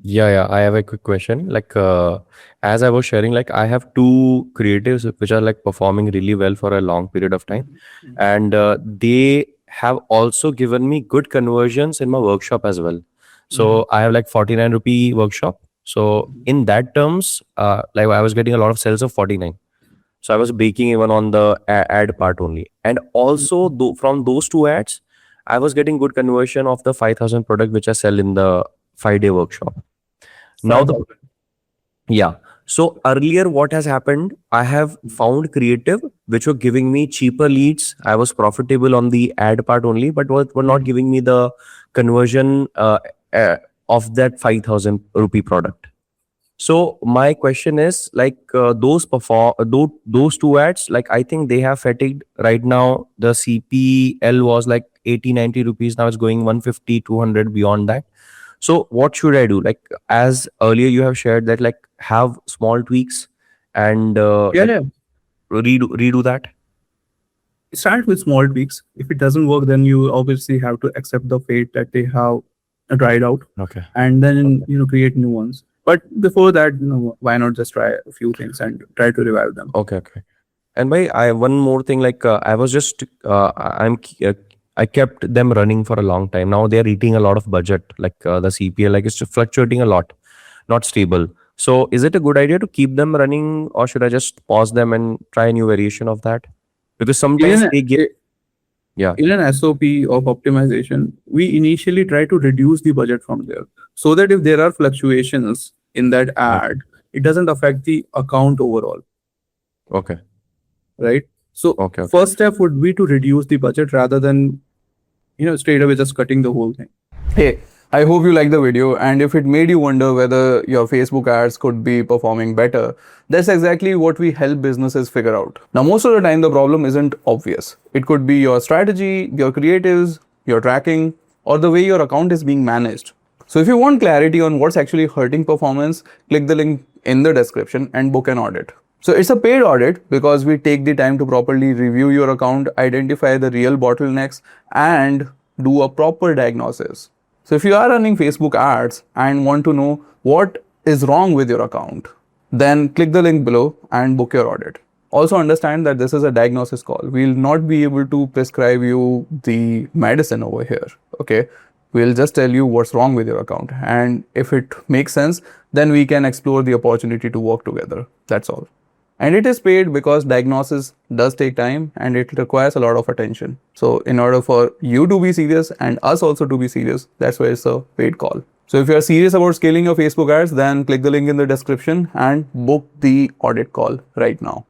Yeah. I have a quick question. As I was sharing, like, I have two creatives which are like performing really well for a long period of time, Mhm. and they have also given me good conversions in my workshop as well. Mhm. So I have like 49 rupee workshop. So Mhm. in that terms, like I was getting a lot of sales of 49. So I was baking even on the ad part only, and also Mhm. from those two ads, I was getting good conversion of the 5,000 product which I sell in the 5-day workshop. Now the 5,000. Yeah. So earlier, what has happened? I have found creative which were giving me cheaper leads. I was profitable on the ad part only, but were not Mhm. giving me the conversion uh, of that 5,000 rupee product. So my question is like those two ads, like I think they have fatigued right now. The CPL was like 80-90 rupees. Now it's going 150, 200 beyond that. So what should I do? Like as earlier you have shared that like have small tweaks and Yeah, like yeah. redo that. Start with small tweaks. If it doesn't work, then you obviously have to accept the fate that they have dried out, Okay. and then Okay. create new ones. But before that, why not just try a few things and try to revive them? Okay. Okay. And by I one more thing, like I was just I kept them running for a long time. Now they are eating a lot of budget, like the CPL, like it's fluctuating a lot, not stable. So is it a good idea to keep them running, or should I just pause them and try a new variation of that? Because In sometimes an they give, yeah. in an SOP of optimization, we initially try to reduce the budget from there, so that if there are fluctuations in that Okay. ad, it doesn't affect the account overall, Okay. right? So Okay. Okay. first step would be to reduce the budget rather than straight away just cutting the whole thing. Hey, I hope you liked the video, and if it made you wonder whether your Facebook ads could be performing better, that's exactly what we help businesses figure out. Now, most of the time, the problem isn't obvious. It could be your strategy, your creatives, your tracking, or the way your account is being managed. So, if you want clarity on what's actually hurting performance, click the link in the description and book an audit. So it's a paid audit because we take the time to properly review your account, identify the real bottlenecks, and do a proper diagnosis. So if you are running Facebook ads and want to know what is wrong with your account, then click the link below and book your audit. Also understand that this is a diagnosis call. We'll not be able to prescribe you the medicine over here. Okay. We'll just tell you what's wrong with your account. And if it makes sense, then we can explore the opportunity to work together. That's all. And it is paid because diagnosis does take time and it requires a lot of attention. So in order for you to be serious and us also to be serious, that's why it's a paid call. So if you are serious about scaling your Facebook ads, then click the link in the description and book the audit call right now.